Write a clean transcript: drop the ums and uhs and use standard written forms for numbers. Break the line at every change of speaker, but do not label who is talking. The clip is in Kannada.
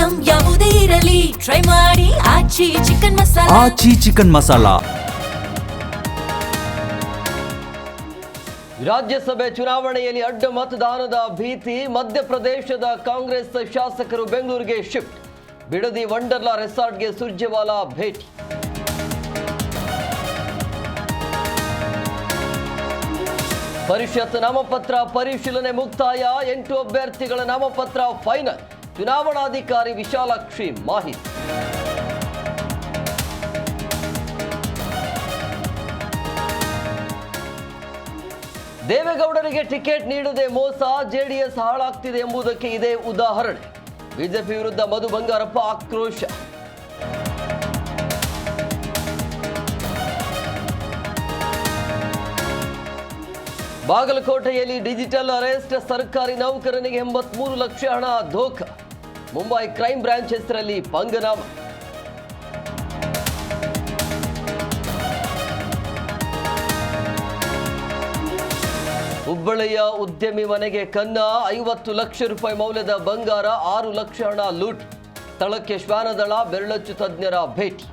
ಐಟಂ ಯಾವುದೇ ಇರಲಿ ಟ್ರೈ ಮಾಡಿ ಆಚಿ ಚಿಕನ್ ಮಸಾಲಾ.
ಆಚಿ ಚಿಕನ್ ಮಸಾಲಾ.
ರಾಜ್ಯಸಭೆ ಚುನಾವಣೆಯಲ್ಲಿ ಅಡ್ಡ ಮತದಾನದ ಭೀತಿ. ಮಧ್ಯಪ್ರದೇಶದ ಕಾಂಗ್ರೆಸ್ ಶಾಸಕರು ಬೆಂಗಳೂರಿಗೆ ಶಿಫ್ಟ್. ಬಿಡದಿ ವಂಡರ್ಲಾ ರೆಸಾರ್ಟ್ಗೆ ಸುರ್ಜೇವಾಲಾ ಭೇಟಿ. ಪರಿಷತ್ ನಾಮಪತ್ರ ಪರಿಶೀಲನೆ ಮುಕ್ತಾಯ. 8 ಅಭ್ಯರ್ಥಿಗಳ ನಾಮಪತ್ರ ಫೈನಲ್. ಚುನಾವಣಾಧಿಕಾರಿ ವಿಶಾಲಾಕ್ಷಿ ಮಾಹಿತಿ. ದೇವೇಗೌಡರಿಗೆ ಟಿಕೆಟ್ ನೀಡದೆ ಮೋಸ, ಜೆಡಿಎಸ್ ಹಾಳಾಗ್ತಿದೆ ಎಂಬುದಕ್ಕೆ ಇದೇ ಉದಾಹರಣೆ. ಬಿಜೆಪಿ ವಿರುದ್ಧ ಮಧು ಬಂಗಾರಪ್ಪ ಆಕ್ರೋಶ. ಬಾಗಲಕೋಟೆಯಲ್ಲಿ ಡಿಜಿಟಲ್ ಅರೆಸ್ಟ್. ಸರ್ಕಾರಿ ನೌಕರನಿಗೆ 83 ಲಕ್ಷ ಹಣ ಧೋಖ. ಮುಂಬೈ ಕ್ರೈಂ ಬ್ರಾಂಚ್ ಹೆಸರಲ್ಲಿ ಪಂಗನಾಮ. ಹುಬ್ಬಳ್ಳಿಯ ಉದ್ಯಮಿ ಮನೆಗೆ ಕನ್ನ. 50 ಲಕ್ಷ ರೂಪಾಯಿ ಮೌಲ್ಯದ ಬಂಗಾರ, 6 ಲಕ್ಷ ಹಣ ಲೂಟ್. ಸ್ಥಳಕ್ಕೆ ಶ್ವಾನದಳ, ಬೆರಳಚ್ಚು ತಜ್ಞರ ಭೇಟಿ.